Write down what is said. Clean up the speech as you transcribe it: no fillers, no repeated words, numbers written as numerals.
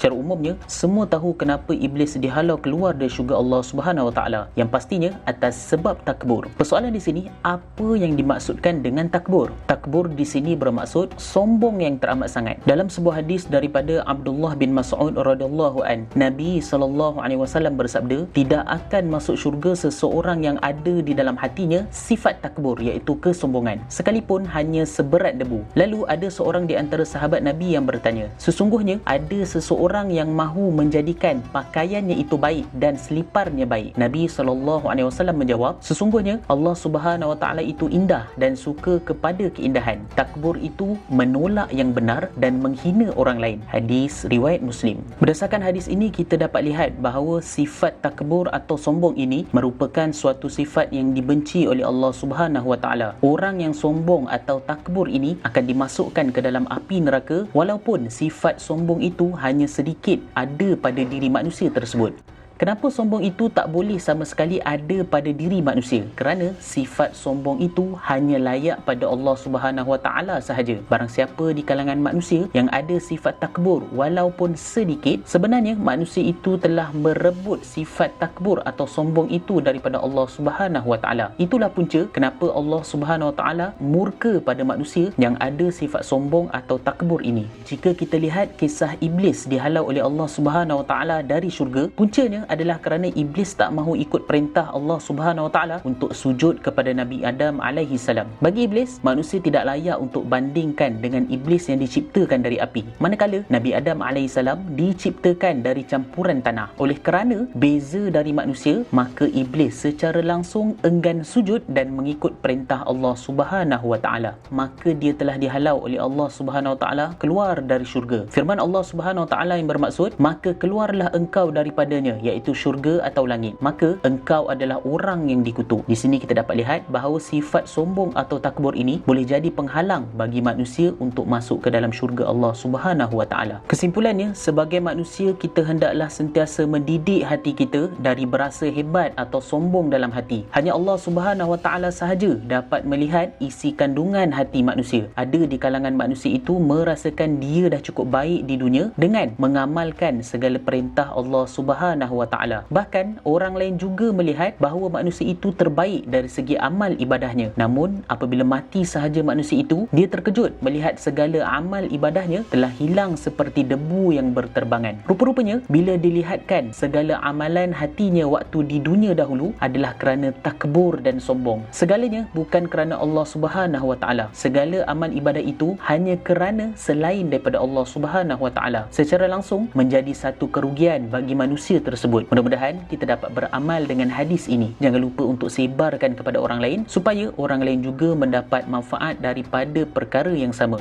Secara umumnya, semua tahu kenapa iblis dihalau keluar dari syurga Allah Subhanahu Wa Taala. Yang pastinya atas sebab takbur. Persoalan di sini, apa yang dimaksudkan dengan takbur? Takbur di sini bermaksud sombong yang teramat sangat. Dalam sebuah hadis daripada Abdullah bin Mas'ud radhiyallahu an, Nabi SAW bersabda, tidak akan masuk syurga seseorang yang ada di dalam hatinya sifat takbur, iaitu kesombongan, sekalipun hanya seberat debu. Lalu ada seorang di antara sahabat Nabi yang bertanya, sesungguhnya ada seseorang yang mahu menjadikan pakaiannya itu baik dan seliparnya baik. Nabi SAW menjawab, sesungguhnya Allah Subhanahu Wa Taala itu indah dan suka kepada keindahan. Takbur itu menolak yang benar dan menghina orang lain. Hadis riwayat Muslim. Berdasarkan hadis ini, kita dapat lihat bahawa sifat takbur atau sombong ini merupakan suatu sifat yang dibenci oleh Allah Subhanahu Wa Taala. Orang yang sombong atau takbur ini akan dimasukkan ke dalam api neraka walaupun sifat sombong itu hanya sedikit ada pada diri manusia tersebut. Kenapa sombong itu tak boleh sama sekali ada pada diri manusia? Kerana sifat sombong itu hanya layak pada Allah Subhanahu Wa Taala sahaja. Barang siapa di kalangan manusia yang ada sifat takbur walaupun sedikit, sebenarnya manusia itu telah merebut sifat takbur atau sombong itu daripada Allah Subhanahu Wa Taala. Itulah punca kenapa Allah Subhanahu Wa Taala murka pada manusia yang ada sifat sombong atau takbur ini. Jika kita lihat kisah iblis dihalau oleh Allah Subhanahu Wa Taala dari syurga, puncanya adalah kerana iblis tak mahu ikut perintah Allah Subhanahu Wa Taala untuk sujud kepada Nabi Adam alaihi salam. Bagi iblis, manusia tidak layak untuk bandingkan dengan iblis yang diciptakan dari api. Manakala Nabi Adam alaihi salam diciptakan dari campuran tanah. Oleh kerana beza dari manusia, maka iblis secara langsung enggan sujud dan mengikut perintah Allah Subhanahu Wa Taala. Maka dia telah dihalau oleh Allah Subhanahu Wa Taala keluar dari syurga. Firman Allah Subhanahu Wa Taala yang bermaksud, maka keluarlah engkau daripadanya, iaitu syurga atau langit, maka engkau adalah orang yang dikutuk. Di sini kita dapat lihat bahawa sifat sombong atau takbur ini boleh jadi penghalang bagi manusia untuk masuk ke dalam syurga Allah Subhanahu Wa Taala. Kesimpulannya, sebagai manusia kita hendaklah sentiasa mendidik hati kita dari berasa hebat atau sombong dalam hati. Hanya Allah Subhanahu Wa Taala sahaja dapat melihat isi kandungan hati manusia. Ada di kalangan manusia itu merasakan dia dah cukup baik di dunia dengan mengamalkan segala perintah Allah Subhanahu Wa Taala. Bahkan orang lain juga melihat bahawa manusia itu terbaik dari segi amal ibadahnya. Namun apabila mati sahaja manusia itu, dia terkejut melihat segala amal ibadahnya telah hilang seperti debu yang berterbangan. Rupa-rupanya bila dilihatkan segala amalan hatinya waktu di dunia dahulu adalah kerana takbur dan sombong. Segalanya bukan kerana Allah Subhanahu Wa Taala. Segala amal ibadah itu hanya kerana selain daripada Allah Subhanahu Wa Taala. Secara langsung menjadi satu kerugian bagi manusia tersebut. Mudah-mudahan kita dapat beramal dengan hadis ini. Jangan lupa untuk sebarkan kepada orang lain supaya orang lain juga mendapat manfaat daripada perkara yang sama.